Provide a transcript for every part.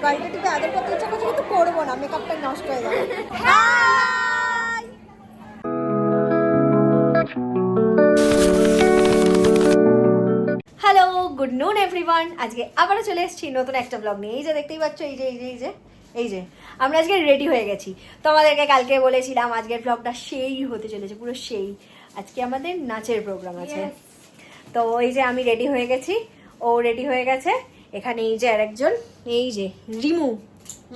গাড়িটা টিপে আদর করতে ইচ্ছা করছে কিন্তু করবো না, মেকআপটা নষ্ট হয়ে যাবে। হ্যালো, গুড নুন এভরিওয়ান। আজকে আবারও চলে এসেছি নতুন একটা ব্লগ নিয়ে। এই যে দেখতেই পাচ্ছ, এই যে আমরা আজকে রেডি হয়ে গেছি। তোমাদেরকে কালকে বলেছিলাম আজকের ব্লগটা সেই হতে চলেছে, পুরো সেই। আজকে আমাদের নাচের প্রোগ্রাম আছে। তো এই যে আমি রেডি হয়ে গেছি, ও রেডি হয়ে গেছে। এখানে এই যে আরেকজন, এই যে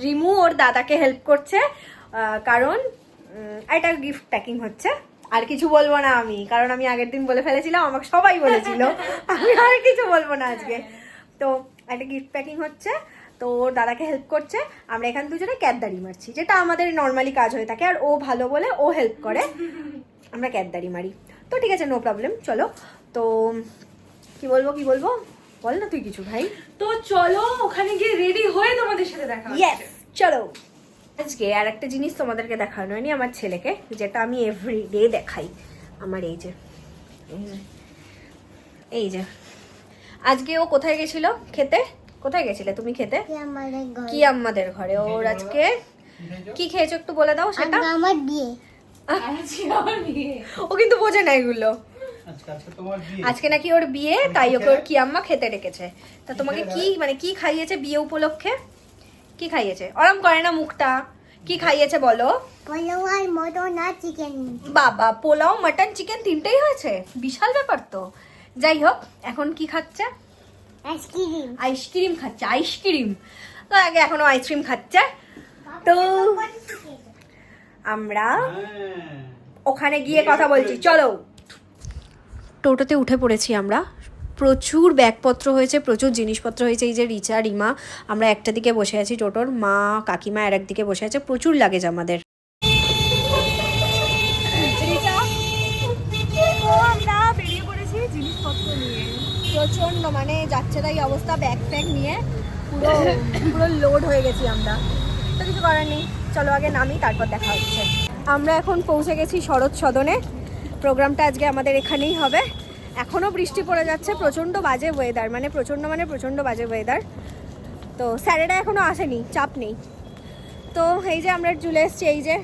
রিমু ওর দাদাকে হেল্প করছে, কারণ একটা গিফট প্যাকিং হচ্ছে। আর কিছু বলবো না আমি, কারণ আমি আগের দিন বলে ফেলেছিলাম, আমাকে সবাই বলেছিল। আমি আর কিছু বলবো না আজকে। তো একটা গিফট প্যাকিং হচ্ছে, তো ওর দাদাকে হেল্প করছে। আমরা এখান দুজনে ক্যাদদারি মারছি, যেটা আমাদের নর্মালি কাজ হয়ে থাকে। আর ও ভালো বলে ও হেল্প করে, আমরা ক্যাদদারি মারি। তো ঠিক আছে, নো প্রবলেম, চলো। তো কি বলবো বল না তুই কিছু, ভাই। তো চলো ওখানে গিয়ে রেডি হয়ে তোমাদের সাথে দেখা হচ্ছে। ইয়েস, চলো। আজকে আর একটা জিনিস তোমাদেরকে দেখানো হয়নি, আমার ছেলেকে, যেটা আমি এভরিডে দেখাই। আমার এই যে আজকে ও কোথায় গেছিল খেতে? কোথায় গেছিলে তুমি খেতে? কি আমাদের ঘরে। ওর আজকে কি খেয়েছো একটু বলে দাও সেটা। আমার বিয়ে। ও কিন্তু বোঝে না এগুলো। আজকে নাকি ওর বিয়ে, তাই ওকে ওর কি আম্মা খেতে ডেকেছে। তা তোমাকে কি খাইয়েছে বিয়ে উপলক্ষে? কি খাইয়েছে? ওরম করে না মুখটা। কি খাইয়েছে বলো? পোলাও আর মটন আর চিকেন। বাবা, পোলাও মটন চিকেন তিনটেই হয়েছে, বিশাল ব্যাপার তো। যাই হোক, এখন কি খাচ্ছে? আইসক্রিম খাচ্ছে। আইসক্রিম তো আগে এখনো আইসক্রিম খাচ্ছে। তো আমরা ওখানে গিয়ে কথা বলছি, চলো। টোটোতে উঠে পড়েছি আমরা। প্রচুর ব্যাগপত্র হয়েছে, প্রচুর জিনিসপত্র হয়েছে। এই যে রিচা, রিমা, আমরা একটা দিকে বসে আছি টোটোর, মা কাকিমা আর একদিকে বসে আছে। প্রচুর লাগেজ আমাদের। আমরা বেরিয়ে পড়েছি জিনিসপত্র নিয়ে। প্রচন্ড মানে যাচ্ছে তাই অবস্থা, ব্যাগ ফ্যাগ নিয়ে পুরো লোড হয়ে গেছি আমরা। তো কিছু করার নেই, চলো আগে নামি, তারপর দেখা হচ্ছে। আমরা এখন পৌঁছে গেছি শরৎ সদনে। প্রোগ্রামটা আজকে আমাদের এখানেই হবে। এখনও বৃষ্টি পড়ে যাচ্ছে, প্রচণ্ড বাজে ওয়েদার, মানে প্রচণ্ড বাজে ওয়েদার। তো স্যারেরা এখনও আসেনি, চাপ নেই। তো এই যে আমরা চলে এসছি। এই যে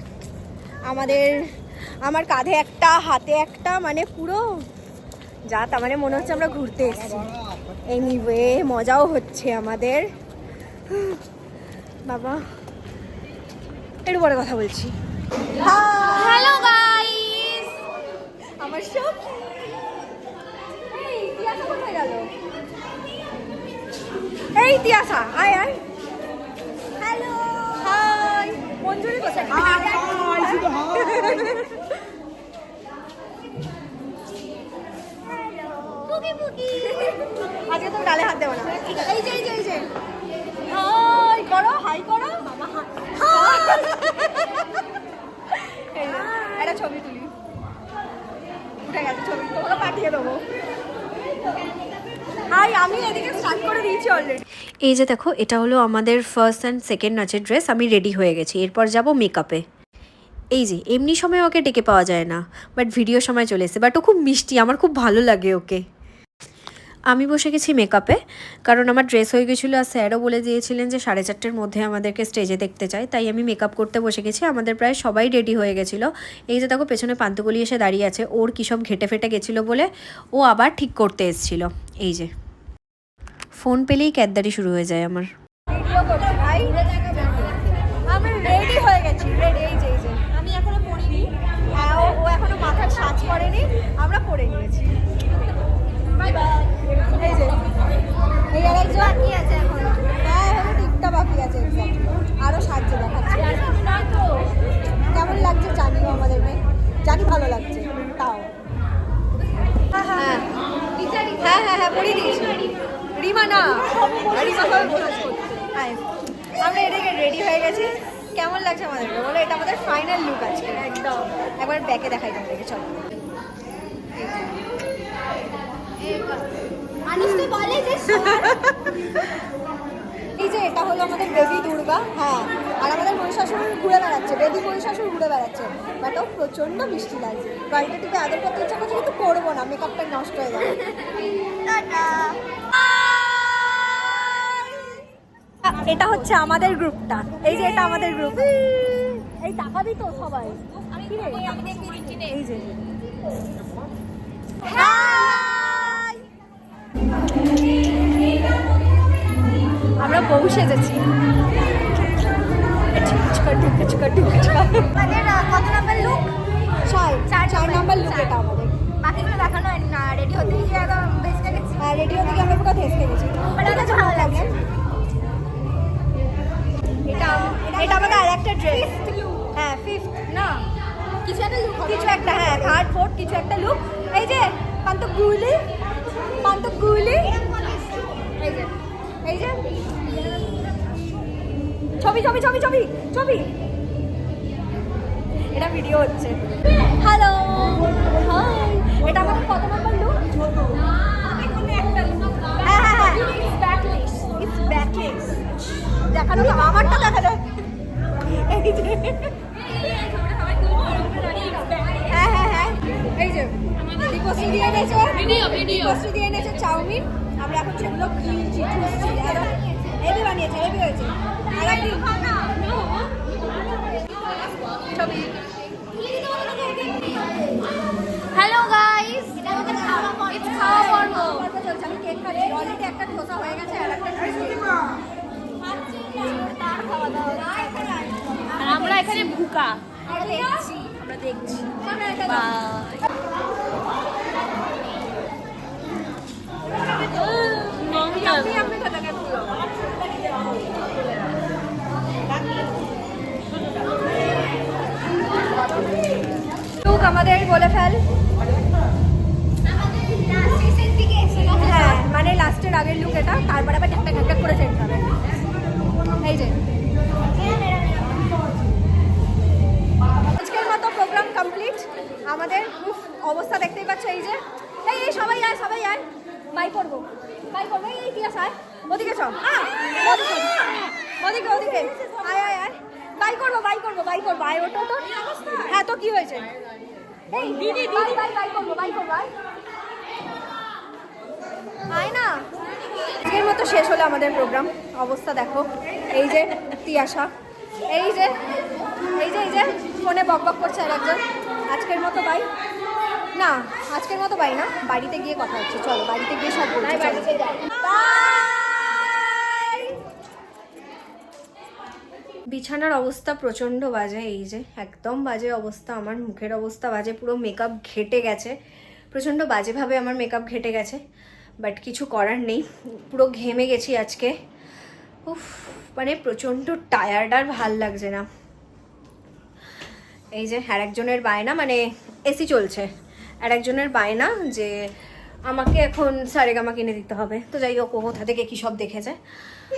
আমার কাঁধে একটা, হাতে একটা, মানে পুরো যা তা, মানে মনে হচ্ছে আমরা ঘুরতে এসেছি। এনিওয়ে, মজাও হচ্ছে আমাদের। বাবা, একটু পরে কথা বলছি। হ্যালো গাইস, আমার সব কোথায় গেল? এই তিয়াসা, আয় আয়। Hello, high. মঞ্জুরি কোথায়? আজকে তো গালে হাত দেবো না। এই যে হাই করো, হাই করো। একটা ছবি তুলি, উঠে গেছে ছবি, তোমাকে পাঠিয়ে দেবো। হাই, আমি এদিকে স্টার্ট করে দিয়েছি অলরেডি। এই যে দেখো, এটা হলো আমাদের ফার্স্ট অ্যান্ড সেকেন্ড নাচের ড্রেস। আমি রেডি হয়ে গেছি, এরপর যাব মেকআপে। এই যে এমনি সময় ওকে ডেকে পাওয়া যায় না, বাট ভিডিও সময় চলে এসেছে। বাট ও খুব মিষ্টি, আমার খুব ভালো লাগে ওকে। আমি বসে গেছি মেকআপে, কারণ আমার ড্রেস হয়ে গেছিলো। আর স্যারও বলে দিয়েছিলেন যে 4:30-র মধ্যে আমাদেরকে স্টেজে দেখতে চাই, তাই আমি মেকআপ করতে বসে গেছি। আমাদের প্রায় সবাই রেডি হয়ে গেছিলো। এই যে দেখো, পেছনে পান্তুকলি এসে দাঁড়িয়ে আছে। ওর কী সব ঘেটে ফেটে গেছিলো বলে ও আবার ঠিক করতে এসেছিলো। এই যে ফোন পেলেই ক্যাদদারি শুরু হয়ে যায় আমার। আমরা রেডি হয়ে গেছি, এই যে আমি এখনো পড়িনি, ও এখনো মাথার সাজ করেনি, আমরা পরে নিয়েছি। এই যে এই আরেকজন বাকি আছে এখন। হ্যাঁ, এখনো টিপটা বাকি আছে, আরো সাহায্য দেখাচ্ছে। কেমন লাগছে জানিও আমাদেরকে, জানি ভালো লাগছে। তাও হ্যাঁ পড়িয়ে দিয়েছি। রিমা না, আমরা এটাকে রেডি হয়ে গেছি। কেমন লাগছে আমাদেরকে বলো? এটা আমাদের ফাইনাল লুক আজকে একদম। একবার ব্যাকে দেখাই তোমাদেরকে, চলো। এই যে এটা হলো আমাদের বেবি দুর্গা। হ্যাঁ, আর আমাদের মহিষাসুর ঘুরে বেড়াচ্ছে, বেবি মহিষাসুর ঘুরে বেড়াচ্ছে। বাট ও প্রচণ্ড মিষ্টি লাগছে। গাড়িটা টিপে আদর করতে ইচ্ছা করছে কিন্তু করবো না, মেকআপটা নষ্ট হয়ে যাবে। এটা হচ্ছে আমাদের গ্রুপটা, এই যে এটা আমাদের গ্রুপ। এই তাকাবি তো সবাই, এই যে Hi! আমরা বউ সেজেছি। কত নাম্বার লুক? 4 নাম্বার লুক এটা আমাদের। বাকিগুলো দেখানো হয় না, রেডি হতে গিয়ে একদম বেস্টে গেছি। হ্যাঁ, রেডি হতে গিয়ে আমরা পুরো থেসকে গেছি। ঠিক আছে, ভালো লাগছে। এটা আমাদের আরেকটা ড্রেস। হ্যাঁ, 5th না কিছু একটা লুক কিছু একটা, হ্যাঁ 3rd 4th কিছু একটা লুক। এই যে পান্তগুলি এই যে এই যে ছবি ছবি ছবি ছবি ছবি, এটা ভিডিও হচ্ছে। হ্যালো, হাই, এটা আমাদের কত নাম্বার লুক? হ্যাঁ হ্যাঁ হ্যাঁ, ইটস ব্যাকলেস। দেখানো তো আমারটা দেখা যায়। এই যে হ্যাঁ হ্যাঁ হ্যাঁ, এই যে দীপশ্রী দিয়ে এনেছে, দীপশ্রী দিয়ে এনেছে চাউমিন। আমরা এখন সেগুলো কিনছি, ঠুসছি। এবি বানিয়েছে, এবি হয়েছে। আর একদিন ছবি। হ্যালো গাইস, ইটস খাওয়া পর্ব। আমি কেক খাচ্ছি, অলরেডি একটা ধোসা হয়ে গেছে আর একটা আর আমরা এখানে ভুকা দেখছি। আমরা দেখছি। আপনি কোথাকার পুরো লুক আমাদের বলে ফেল। হ্যাঁ, মানে লাস্টের আগের লুক এটা, তারপরে আবার ঢাকা ঢাকা করে চেঞ্জ হবে। এই যে আজকের মতো প্রোগ্রাম কমপ্লিট আমাদের। অবস্থা দেখতেই পাচ্ছ, এই যে এই সবাই আয়, সবাই আয়, বাই করবো এই ইতিহাস আয়, ওদিকে চল, ওদিকে ওদিকে আয় আয় আয়, বাই করবো আয়, ওটা তো হ্যাঁ, তো কি হয়েছে? এই দিদি বাই করবো আয় না। আজকের মতো শেষ হলো আমাদের প্রোগ্রাম। অবস্থা দেখো, এই যে তিয়াশা, এই যে ফোনে বক বক করছে আর একজন। আজকের মতো বাই না, আজকের মতো বাই না, বাড়িতে গিয়ে কথা হচ্ছে। চলো বাড়িতে গিয়ে সব বলছি। বিছানার অবস্থা প্রচণ্ড বাজে, এই যে একদম বাজে অবস্থা। আমার মুখের অবস্থা বাজে, পুরো মেকআপ ঘেটে গেছে, প্রচণ্ড বাজেভাবে আমার মেকআপ ঘেটে গেছে। বাট কিছু করার নেই, পুরো ঘেমে গেছি আজকে। উফ, মানে প্রচণ্ড টায়ার্ড, আর ভাল লাগছে না। এই যে আর একজনের বায়না, মানে এসি চলছে, আর একজনের বায়না যে আমাকে এখন সারেগামা কিনে দিতে হবে। তো যাই হোক, ও কোথা থেকে কী সব দেখেছে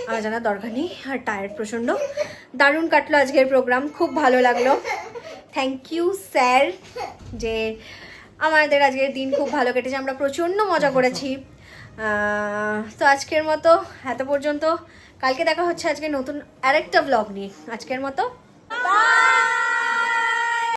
আমার জানার দরকার নেই। আর টায়ার্ড প্রচণ্ড। দারুণ কাটলো আজকের প্রোগ্রাম, খুব ভালো লাগলো। থ্যাংক ইউ স্যার, যে আমাদের আজকের দিন খুব ভালো কেটেছে, আমরা প্রচণ্ড মজা করেছি। তো আজকের মতো এত পর্যন্ত। কালকে দেখা হচ্ছে আজকে নতুন আরেকটা ব্লগ নিয়ে। আজকের মতো বাই।